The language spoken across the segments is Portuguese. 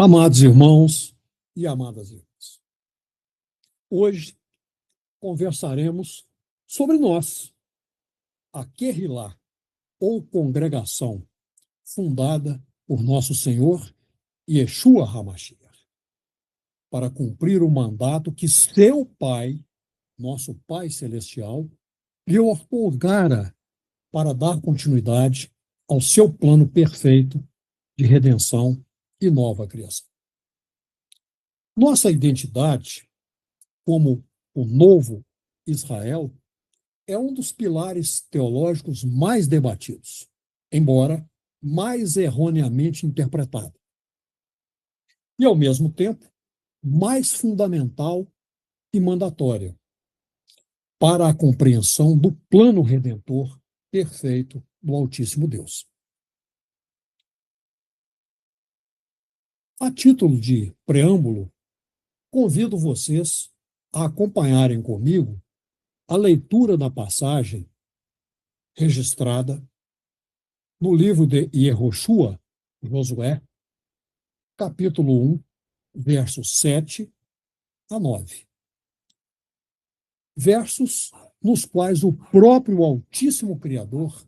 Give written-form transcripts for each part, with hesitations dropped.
Amados irmãos e amadas irmãs, hoje conversaremos sobre nós, a Querrilá, ou congregação fundada por nosso Senhor Yeshua HaMashiach, para cumprir o mandato que seu Pai, nosso Pai Celestial, lhe outorgara para dar continuidade ao seu plano perfeito de redenção e nova criação. Nossa identidade como o novo Israel é um dos pilares teológicos mais debatidos, embora mais erroneamente interpretado. E, ao mesmo tempo, mais fundamental e mandatório para a compreensão do plano redentor perfeito do Altíssimo Deus. A título de preâmbulo, convido vocês a acompanharem comigo a leitura da passagem registrada no livro de Yehoshua, Josué, capítulo 1, versos 7 a 9. Versos nos quais o próprio Altíssimo Criador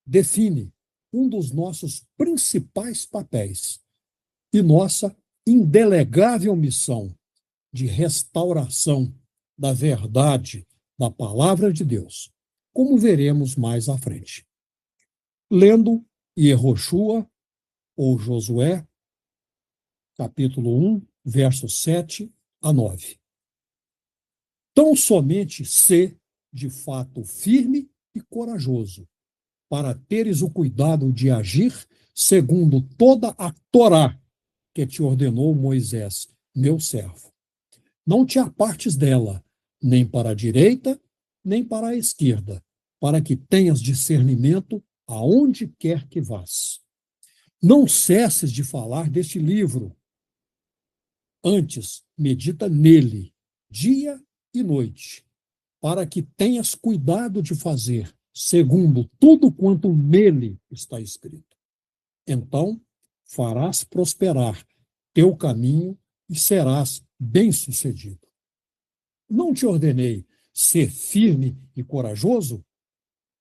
define um dos nossos principais papéis e nossa indelegável missão de restauração da verdade da Palavra de Deus, como veremos mais à frente. Lendo Yehoshua, ou Josué, capítulo 1, versos 7 a 9. Tão somente sê, de fato, firme e corajoso, para teres o cuidado de agir segundo toda a Torá que te ordenou Moisés, meu servo. Não te apartes dela, nem para a direita, nem para a esquerda, para que tenhas discernimento aonde quer que vás. Não cesses de falar deste livro. Antes, medita nele, dia e noite, para que tenhas cuidado de fazer segundo tudo quanto nele está escrito. Então, farás prosperar teu caminho e serás bem-sucedido. Não te ordenei ser firme e corajoso?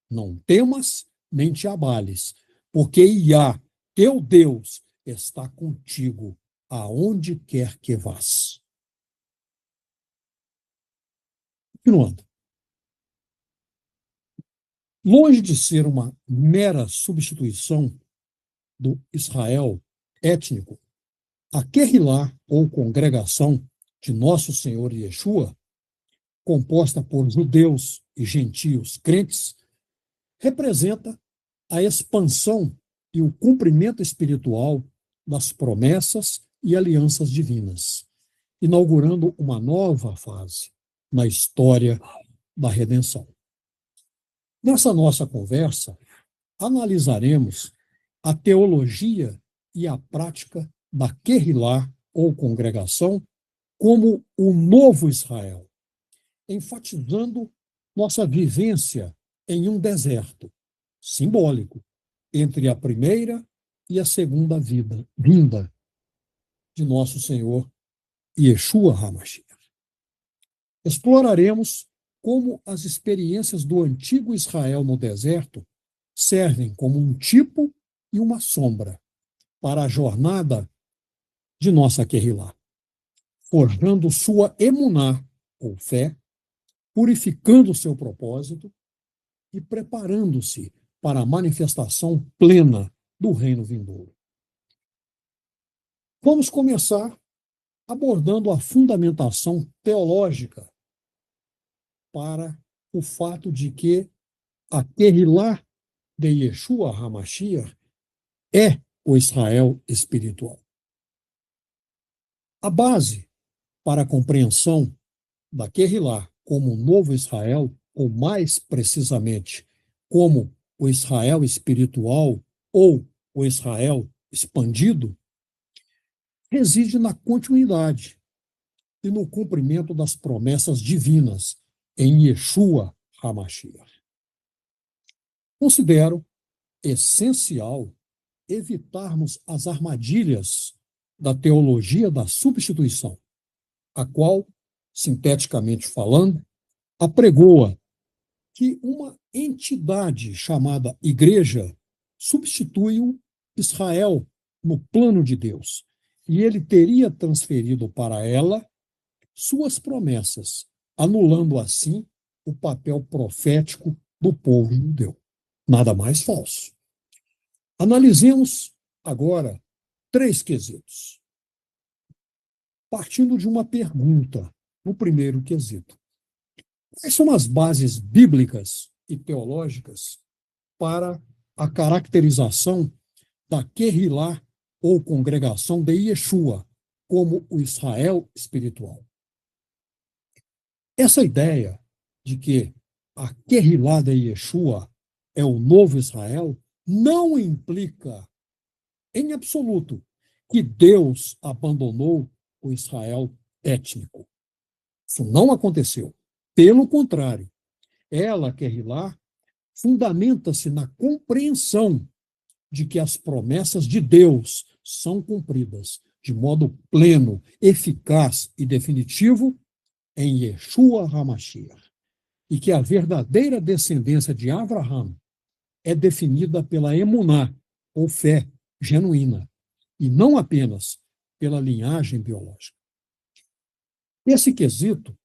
Não temas, nem te abales, porque Iá, teu Deus, está contigo aonde quer que vás. Continuando. Longe de ser uma mera substituição do Israel étnico, a Querrilá, ou congregação de Nosso Senhor Yeshua, composta por judeus e gentios crentes, representa a expansão e o cumprimento espiritual das promessas e alianças divinas, inaugurando uma nova fase na história da redenção. Nessa nossa conversa, analisaremos a teologia e a prática da Querrilá, ou congregação, como o novo Israel, enfatizando nossa vivência em um deserto simbólico entre a primeira e a segunda vinda de nosso Senhor Yeshua HaMashiach. Exploraremos como as experiências do antigo Israel no deserto servem como um tipo e uma sombra para a jornada de nossa Querrilá, forjando sua emuná, ou fé, purificando seu propósito e preparando-se para a manifestação plena do reino vindouro. Vamos começar abordando a fundamentação teológica para o fato de que a Querrilá de Yeshua HaMashiach é o Israel espiritual. A base para a compreensão da Querrilá como o novo Israel, ou mais precisamente, como o Israel espiritual ou o Israel expandido, reside na continuidade e no cumprimento das promessas divinas em Yeshua HaMashiach. Considero essencial evitarmos as armadilhas da teologia da substituição, a qual, sinteticamente falando, apregoa que uma entidade chamada Igreja substitui o Israel no plano de Deus, e ele teria transferido para ela suas promessas, anulando assim o papel profético do povo judeu. Nada mais falso. Analisemos agora 3 quesitos. Partindo de uma pergunta, no primeiro quesito. Quais são as bases bíblicas e teológicas para a caracterização da Querrilá ou congregação de Yeshua como o Israel espiritual? Essa ideia de que a Querrilá de Yeshua é o novo Israel não implica, em absoluto, que Deus abandonou o Israel étnico. Isso não aconteceu. Pelo contrário, ela, Querrilá, fundamenta-se na compreensão de que as promessas de Deus são cumpridas de modo pleno, eficaz e definitivo em Yeshua HaMashiach, e que a verdadeira descendência de Abraham é definida pela emuná, ou fé genuína, e não apenas pela linhagem biológica. Esse quesito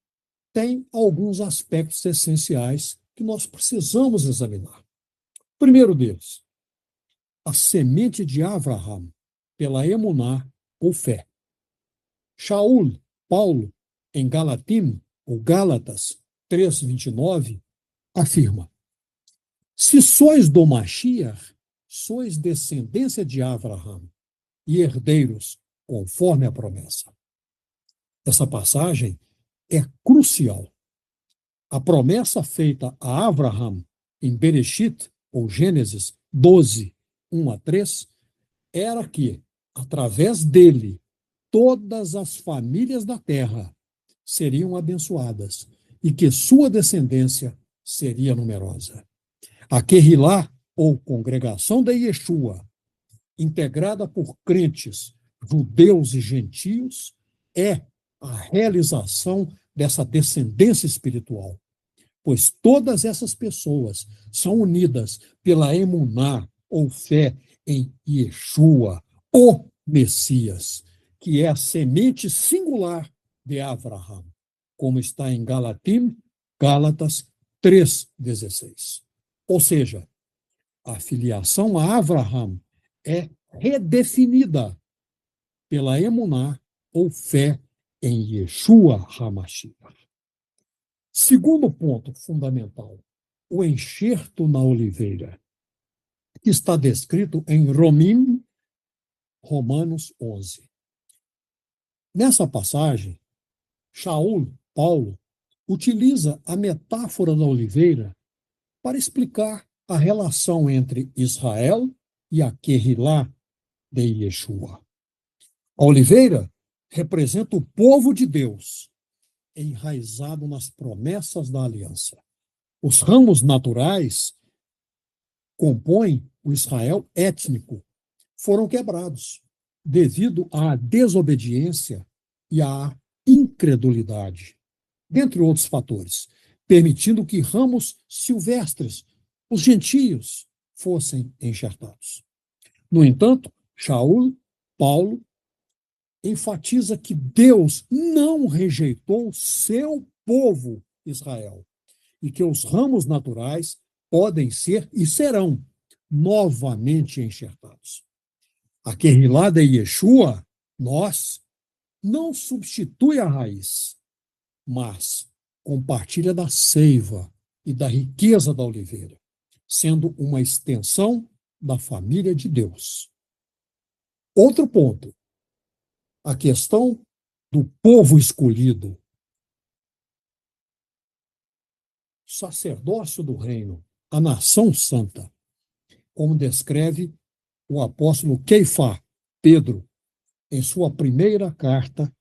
tem alguns aspectos essenciais que nós precisamos examinar. O primeiro deles, a semente de Abraham, pela emuná, ou fé. Shaul, Paulo, em Galatim, ou Gálatas 3:29, afirma: se sois do Mashiach, sois descendência de Abraham e herdeiros conforme a promessa. Essa passagem é crucial. A promessa feita a Abraham em Bereshit, ou Gênesis 12, 1-3, era que, através dele, todas as famílias da terra seriam abençoadas e que sua descendência seria numerosa. A Querrilá, ou congregação de Yeshua, integrada por crentes, judeus e gentios, é a realização dessa descendência espiritual, pois todas essas pessoas são unidas pela emuná, ou fé em Yeshua, o Messias, que é a semente singular de Abraham, como está em Gálatas 3:16. Ou seja, a filiação a Abraham é redefinida pela emuná, ou fé em Yeshua HaMashiach. Segundo ponto fundamental, o enxerto na oliveira, que está descrito em Romanos 11. Nessa passagem, Paulo, utiliza a metáfora da oliveira para explicar a relação entre Israel e a Querrilá de Yeshua. A oliveira representa o povo de Deus, enraizado nas promessas da aliança. Os ramos naturais compõem o Israel étnico, foram quebrados devido à desobediência e à incredulidade, dentre outros fatores, permitindo que ramos silvestres, os gentios, fossem enxertados. No entanto, Paulo, enfatiza que Deus não rejeitou seu povo Israel e que os ramos naturais podem ser e serão novamente enxertados. A Querrilá de Yeshua, nós, não substitui a raiz, mas compartilha da seiva e da riqueza da oliveira, sendo uma extensão da família de Deus. Outro ponto, a questão do povo escolhido, sacerdócio do reino, a nação santa, como descreve o apóstolo Keifá, Pedro, em sua primeira carta,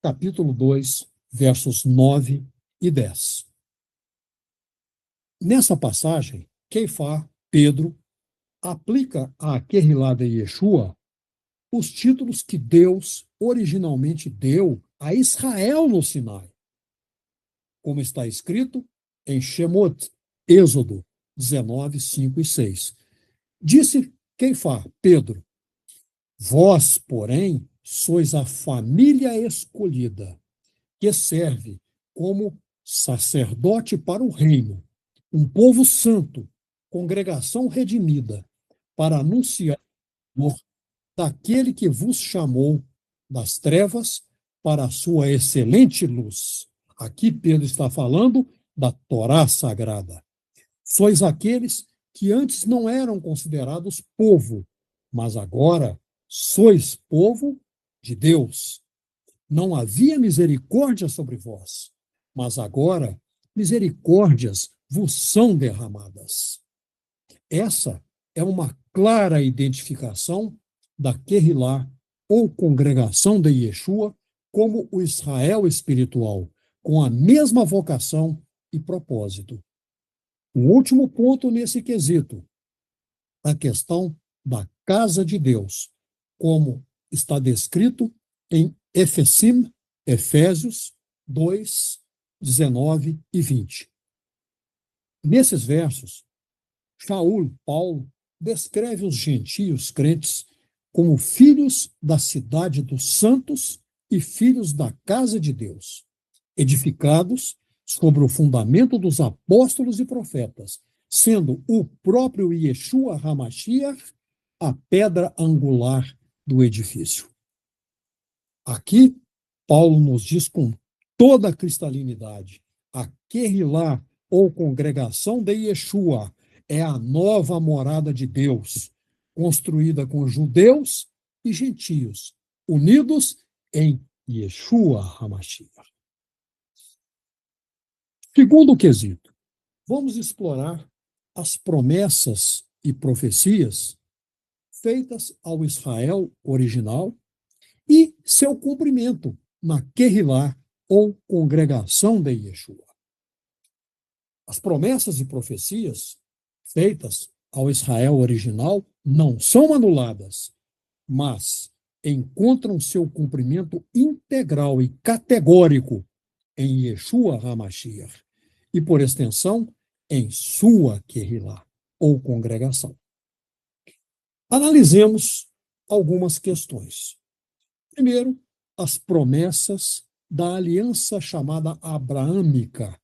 capítulo 2, versos 9 e 10. Nessa passagem, Keifá, Pedro, aplica à Querrilá de Yeshua os títulos que Deus originalmente deu a Israel no Sinai, como está escrito em Shemot, Êxodo 19, 5 e 6. Disse Queifá, Pedro: vós, porém, sois a família escolhida, que serve como sacerdote para o reino, um povo santo, congregação redimida, para anunciar o amor daquele que vos chamou das trevas para a sua excelente luz. Aqui Pedro está falando da Torá Sagrada. Sois aqueles que antes não eram considerados povo, mas agora sois povo de Deus. Não havia misericórdia sobre vós, mas agora misericórdias vos são derramadas. Essa é uma clara identificação da Querrilá, ou congregação de Yeshua, como o Israel espiritual, com a mesma vocação e propósito. Um último ponto nesse quesito, a questão da casa de Deus, como está descrito em Efésios 2, 19 e 20. Nesses versos, Paulo, descreve os gentios crentes como filhos da cidade dos santos e filhos da casa de Deus, edificados sobre o fundamento dos apóstolos e profetas, sendo o próprio Yeshua HaMashiach a pedra angular do edifício. Aqui, Paulo nos diz com toda a cristalinidade: a Querrilá, ou congregação de Yeshua, é a nova morada de Deus, construída com judeus e gentios, unidos em Yeshua HaMashiach. Segundo quesito, vamos explorar as promessas e profecias feitas ao Israel original e seu cumprimento na Querrilá, ou congregação de Yeshua. As promessas e profecias feitas ao Israel original não são anuladas, mas encontram seu cumprimento integral e categórico em Yeshua HaMashiach e, por extensão, em sua Querrilá, ou congregação. Analisemos algumas questões. Primeiro, as promessas da aliança chamada abraâmica,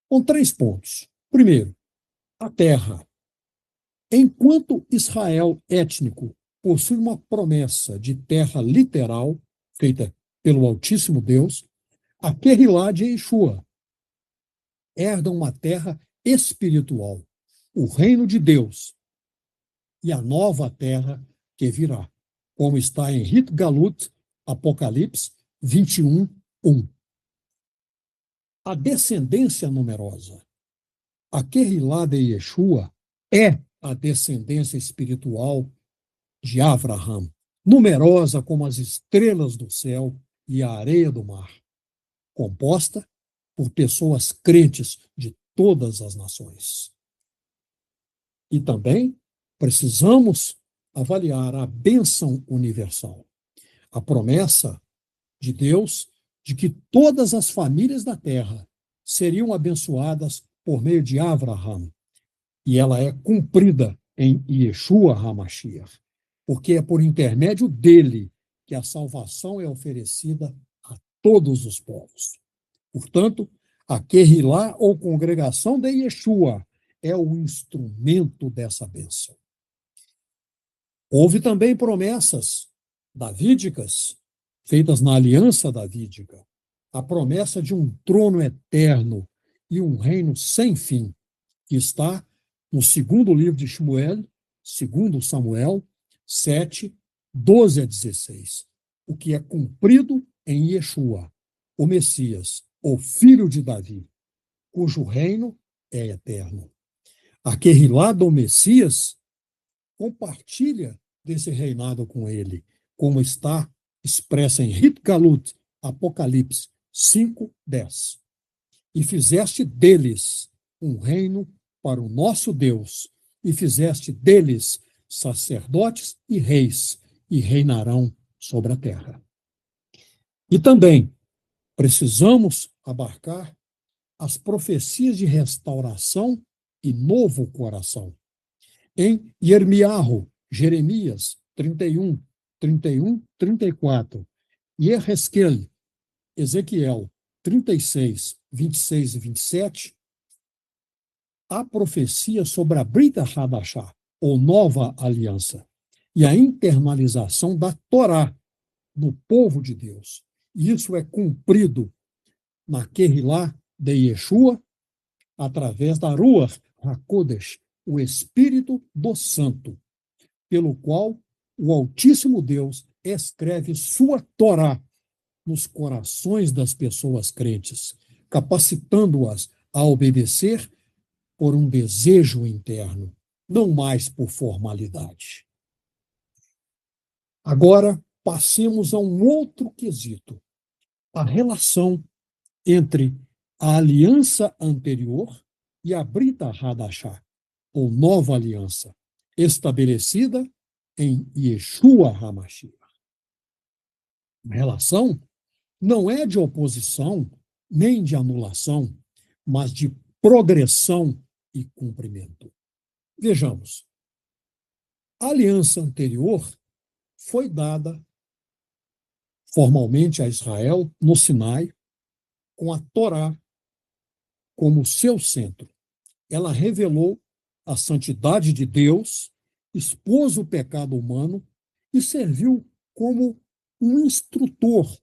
com 3 pontos. Primeiro, a terra. Enquanto Israel étnico possui uma promessa de terra literal, feita pelo Altíssimo Deus, a Querrilá de Yeshua herda uma terra espiritual, o reino de Deus, e a nova terra que virá, como está em Rit Galut, Apocalipse 21, 1. A descendência numerosa. A Querrilá de Yeshua é a descendência espiritual de Avraham, numerosa como as estrelas do céu e a areia do mar, composta por pessoas crentes de todas as nações. E também precisamos avaliar a bênção universal, a promessa de Deus de que todas as famílias da terra seriam abençoadas por meio de Avraham, e ela é cumprida em Yeshua HaMashiach, porque é por intermédio dele que a salvação é oferecida a todos os povos. Portanto, a Querrilá, ou congregação de Yeshua, é o instrumento dessa bênção. Houve também promessas davídicas, feitas na aliança davídica, a promessa de um trono eterno e um reino sem fim, que está no segundo livro de Shmuel, segundo Samuel 7, 12 a 16, o que é cumprido em Yeshua, o Messias, o filho de Davi, cujo reino é eterno. A Querrilá do Messias compartilha desse reinado com ele, como está expressa em Rit Galut, Apocalipse 5, 10. E fizeste deles um reino para o nosso Deus, e fizeste deles sacerdotes e reis, e reinarão sobre a terra. E também precisamos abarcar as profecias de restauração e novo coração. Em Jeremias 31, 34, e Ezequiel 36, 26 e 27, há profecia sobre a Brita Hadashah, ou nova aliança, e a internalização da Torá no povo de Deus. Isso é cumprido na Kehilá de Yeshua, através da Ruach HaKodesh, o Espírito do Santo, pelo qual o Altíssimo Deus escreve sua Torá nos corações das pessoas crentes, capacitando-as a obedecer por um desejo interno, não mais por formalidade. Agora, passemos a um outro quesito: a relação entre a aliança anterior e a Brita Hadashah, ou nova aliança, estabelecida em Yeshua HaMashiach. A relação não é de oposição nem de anulação, mas de progressão e cumprimento. Vejamos. A aliança anterior foi dada formalmente a Israel no Sinai, com a Torá como seu centro. Ela revelou a santidade de Deus, expôs o pecado humano e serviu como um instrutor,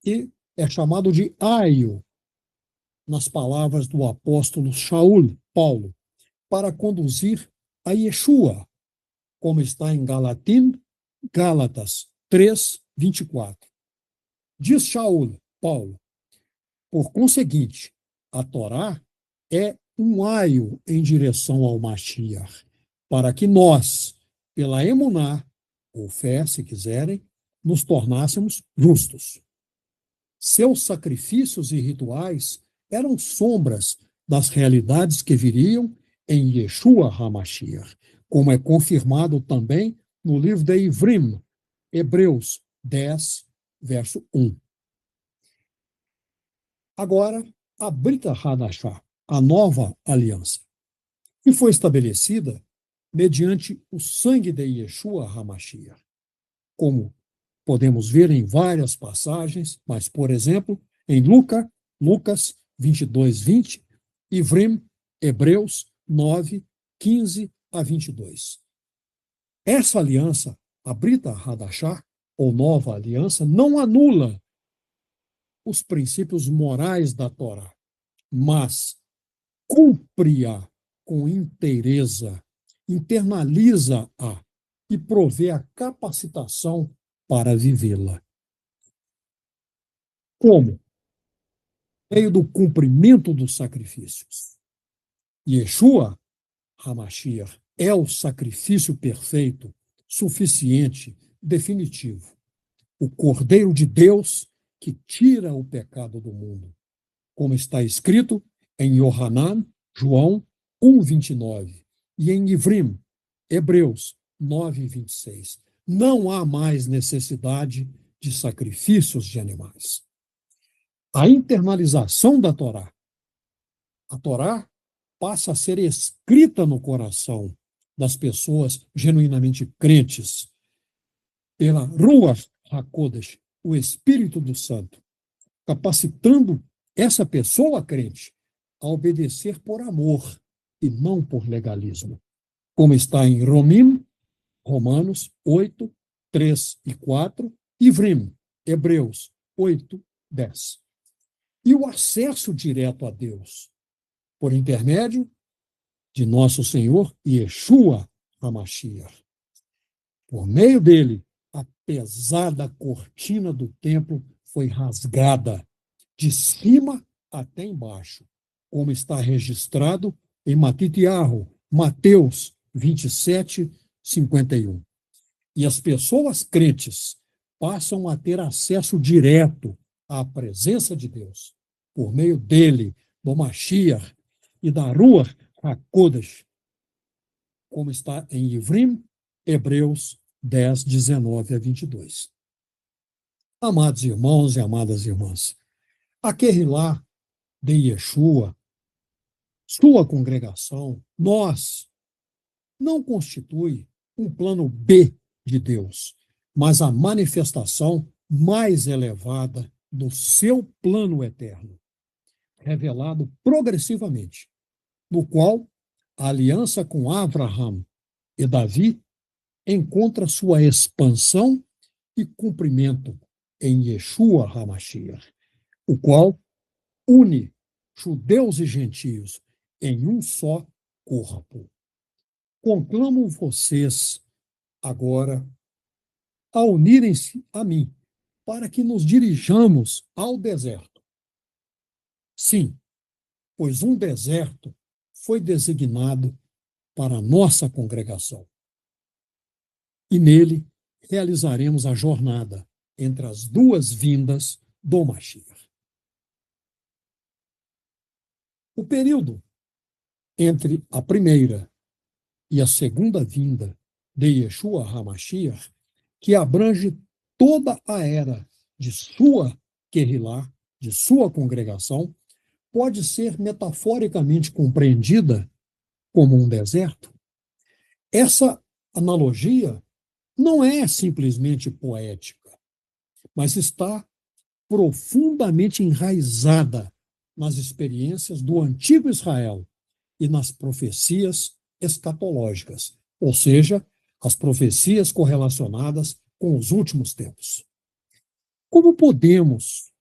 que é chamado de aio, nas palavras do apóstolo Paulo, para conduzir a Yeshua, como está em Gálatas 3, 24. Diz Paulo, por conseguinte, a Torá é um aio em direção ao Mashiach, para que nós, pela emuná, ou fé, se quiserem, nos tornássemos justos. Seus sacrifícios e rituais eram sombras das realidades que viriam em Yeshua HaMashiach, como é confirmado também no livro de Ivrim, Hebreus 10, verso 1. Agora, a Brita Hadashah, a nova aliança, que foi estabelecida mediante o sangue de Yeshua HaMashiach, como podemos ver em várias passagens, mas, por exemplo, em Lucas 22, 20, Ivrim, Hebreus 9, 15 a 22. Essa aliança, a Brita Hadashah, ou nova aliança, não anula os princípios morais da Torá, mas cumpre-a com inteireza, internaliza-a e provê a capacitação para vivê-la. Como? Por meio do cumprimento dos sacrifícios. Yeshua HaMashiach é o sacrifício perfeito, suficiente, definitivo. O Cordeiro de Deus que tira o pecado do mundo, como está escrito em João 1:29, e em Ivrim, Hebreus 9:26. Não há mais necessidade de sacrifícios de animais. A internalização da Torá. A Torá passa a ser escrita no coração das pessoas genuinamente crentes pela Ruach HaKodesh, o Espírito do Santo, capacitando essa pessoa crente a obedecer por amor e não por legalismo, como está em Romanos 8, 3 e 4, Ivrim, Hebreus 8, 10. E o acesso direto a Deus, por intermédio de nosso Senhor Yeshua HaMashiach. Por meio dele, a pesada cortina do templo foi rasgada, de cima até embaixo, como está registrado em Mateus 27, 51. E as pessoas crentes passam a ter acesso direto à presença de Deus, por meio dele, do Mashiach e da Ruach HaKodesh, como está em Ivrim, Hebreus 10, 19 a 22. Amados irmãos e amadas irmãs, a Querrilá de Yeshua, sua congregação, nós, não constitui um plano B de Deus, mas a manifestação mais elevada do seu plano eterno, revelado progressivamente, no qual a aliança com Abraham e Davi encontra sua expansão e cumprimento em Yeshua HaMashiach, o qual une judeus e gentios em um só corpo. Conclamo vocês agora a unirem-se a mim, para que nos dirijamos ao deserto. Sim, pois um deserto foi designado para a nossa congregação. E nele realizaremos a jornada entre as duas vindas do Mashiach. O período entre a primeira e a segunda vinda de Yeshua HaMashiach, que abrange toda a era de sua Querrilá, de sua congregação, pode ser metaforicamente compreendida como um deserto. Essa analogia não é simplesmente poética, mas está profundamente enraizada nas experiências do antigo Israel e nas profecias escatológicas, ou seja, as profecias correlacionadas com os últimos tempos. Como podemos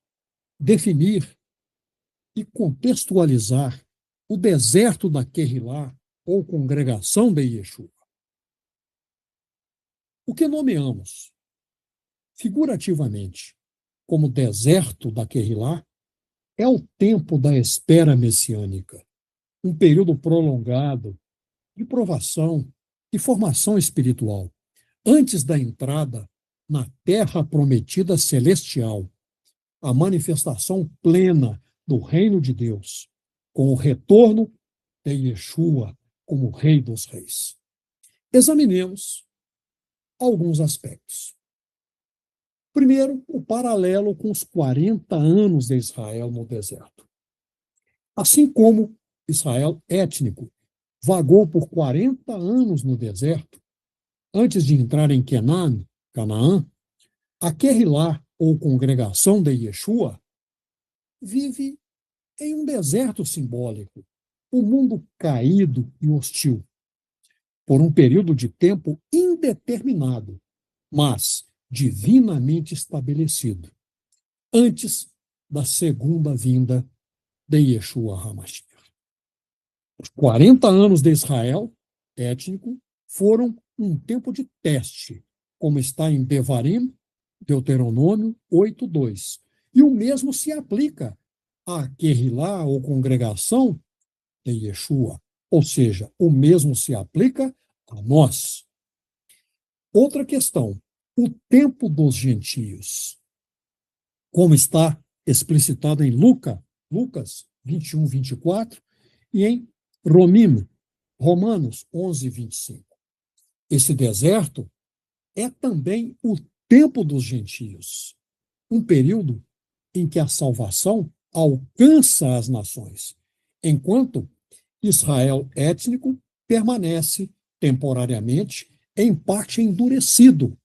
definir e contextualizar o deserto da Querrilá ou congregação de Yeshua? O que nomeamos figurativamente como deserto da Querrilá é o tempo da espera messiânica, um período prolongado de provação e formação espiritual, antes da entrada na terra prometida celestial, a manifestação plena do reino de Deus, com o retorno de Yeshua como Rei dos Reis. Examinemos alguns aspectos. Primeiro, o paralelo com os 40 anos de Israel no deserto. Assim como Israel étnico vagou por 40 anos no deserto, antes de entrar em Canaã, a Querrilá, ou congregação de Yeshua, vive em um deserto simbólico, um mundo caído e hostil, por um período de tempo indeterminado, mas divinamente estabelecido, antes da segunda vinda de Yeshua HaMashiach. Os 40 anos de Israel étnico foram um tempo de teste, como está em Devarim, Deuteronômio 8:2. E o mesmo se aplica à Querrilá, ou congregação de Yeshua, ou seja, o mesmo se aplica a nós. Outra questão, o tempo dos gentios, como está explicitado em Lucas 21, 24, e em Romanos 11, 25. Esse deserto é também o tempo dos gentios, um período em que a salvação alcança as nações, enquanto Israel étnico permanece temporariamente, em parte endurecido,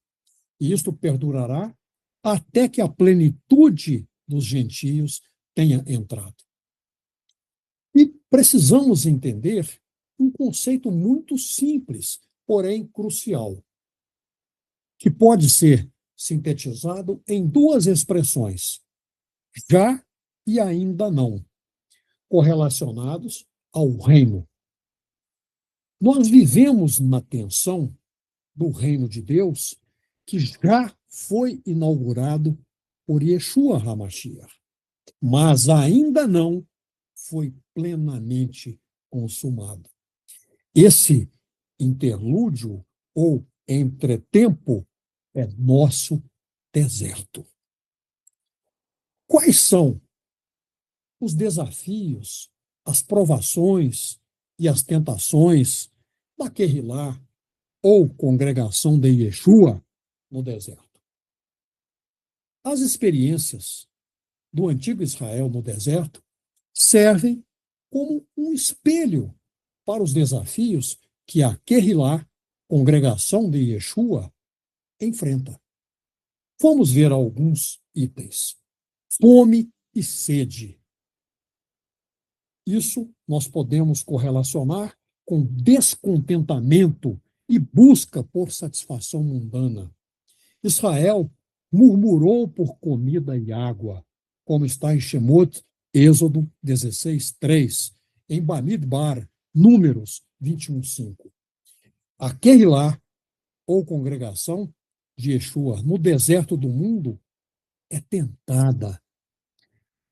e isto perdurará até que a plenitude dos gentios tenha entrado. E precisamos entender um conceito muito simples, porém crucial, que pode ser sintetizado em duas expressões: já e ainda não, correlacionados ao reino. Nós vivemos na tensão do reino de Deus, que já foi inaugurado por Yeshua HaMashiach, mas ainda não foi plenamente consumado. Esse interlúdio ou entretempo é nosso deserto. Quais são os desafios, as provações e as tentações da Querrilá, ou congregação de Yeshua no deserto. As experiências do antigo Israel no deserto servem como um espelho para os desafios que a Kehilá, congregação de Yeshua, enfrenta. Vamos ver alguns itens. Fome e sede. Isso nós podemos correlacionar com descontentamento e busca por satisfação mundana. Israel murmurou por comida e água, como está em Shemot, Êxodo 16:3, em Bamidbar, Números 21:5. A Kehilá, ou congregação de Yeshua, no deserto do mundo, é tentada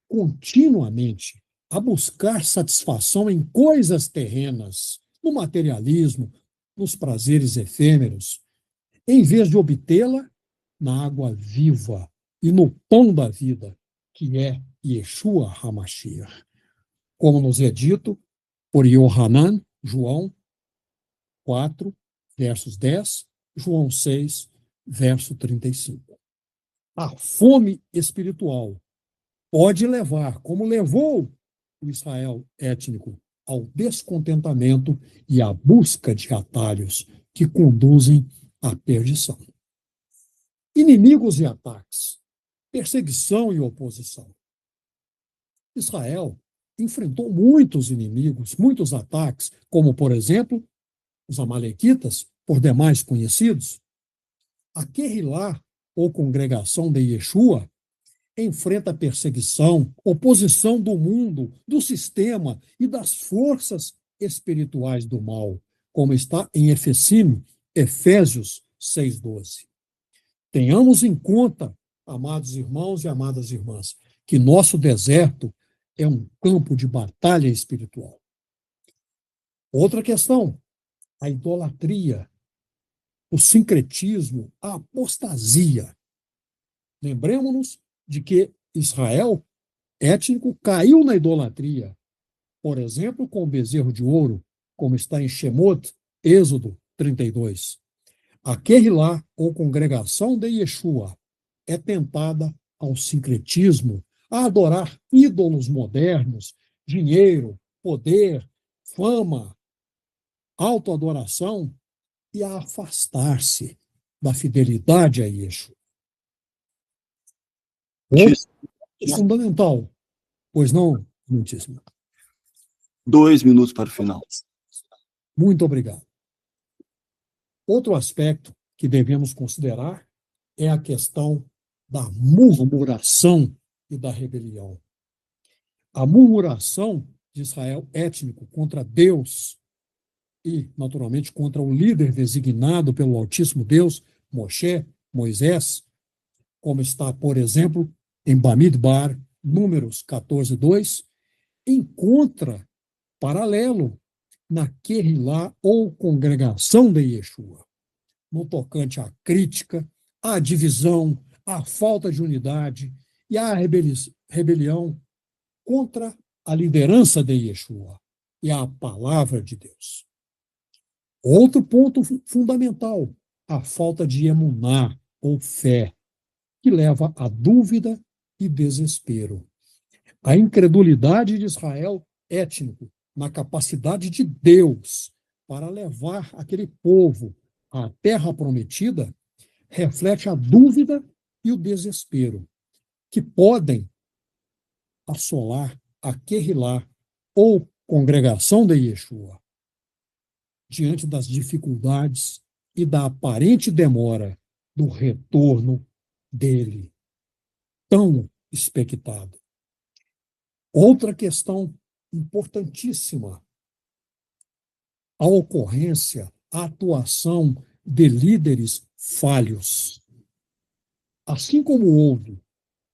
continuamente a buscar satisfação em coisas terrenas, no materialismo, nos prazeres efêmeros, em vez de obtê-la na água viva e no pão da vida, que é Yeshua HaMashiach. Como nos é dito por Yohanan, João 4, versos 10, João 6, verso 35. A fome espiritual pode levar, como levou o Israel étnico, ao descontentamento e à busca de atalhos que conduzem à perdição. Inimigos e ataques, perseguição e oposição. Israel enfrentou muitos inimigos, muitos ataques, como, por exemplo, os amalequitas, por demais conhecidos. A Kehilá, ou congregação de Yeshua, enfrenta perseguição, oposição do mundo, do sistema e das forças espirituais do mal, como está em Efésios 6:12. Tenhamos em conta, amados irmãos e amadas irmãs, que nosso deserto é um campo de batalha espiritual. Outra questão, a idolatria, o sincretismo, a apostasia. Lembremos-nos de que Israel étnico caiu na idolatria, por exemplo, com o bezerro de ouro, como está em Shemot, Êxodo 32. A Kehilá, ou congregação de Yeshua, é tentada ao sincretismo, a adorar ídolos modernos, dinheiro, poder, fama, autoadoração e a afastar-se da fidelidade a Yeshua. É fundamental, pois não, muitíssimo. 2 minutos para o final. Muito obrigado. Outro aspecto que devemos considerar é a questão da murmuração e da rebelião. A murmuração de Israel étnico contra Deus e, naturalmente, contra o líder designado pelo Altíssimo Deus, Moisés, como está, por exemplo, em Bamidbar, Números 14:2, encontra paralelo na Kehilá, ou congregação de Yeshua, no tocante à crítica, à divisão, à falta de unidade e à rebelião contra a liderança de Yeshua e a palavra de Deus. Outro ponto fundamental, a falta de emuná, ou fé, que leva à dúvida e desespero. A incredulidade de Israel étnico na capacidade de Deus para levar aquele povo à terra prometida reflete a dúvida e o desespero que podem assolar a Kehilá, ou congregação de Yeshua, diante das dificuldades e da aparente demora do retorno dele, tão expectado. Outra questão importantíssima, a ocorrência, a atuação de líderes falhos. Assim como houve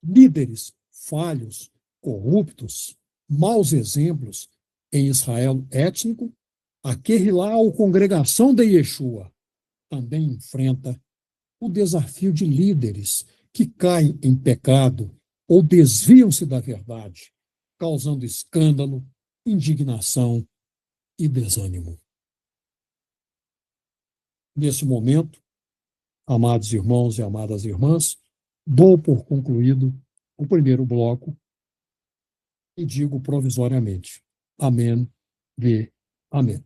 líderes falhos, corruptos, maus exemplos em Israel étnico, a Kehilá, ou congregação de Yeshua, também enfrenta o desafio de líderes que caem em pecado ou desviam-se da verdade, causando escândalo, indignação e desânimo. Nesse momento, amados irmãos e amadas irmãs, dou por concluído o primeiro bloco e digo provisoriamente: amém, amém.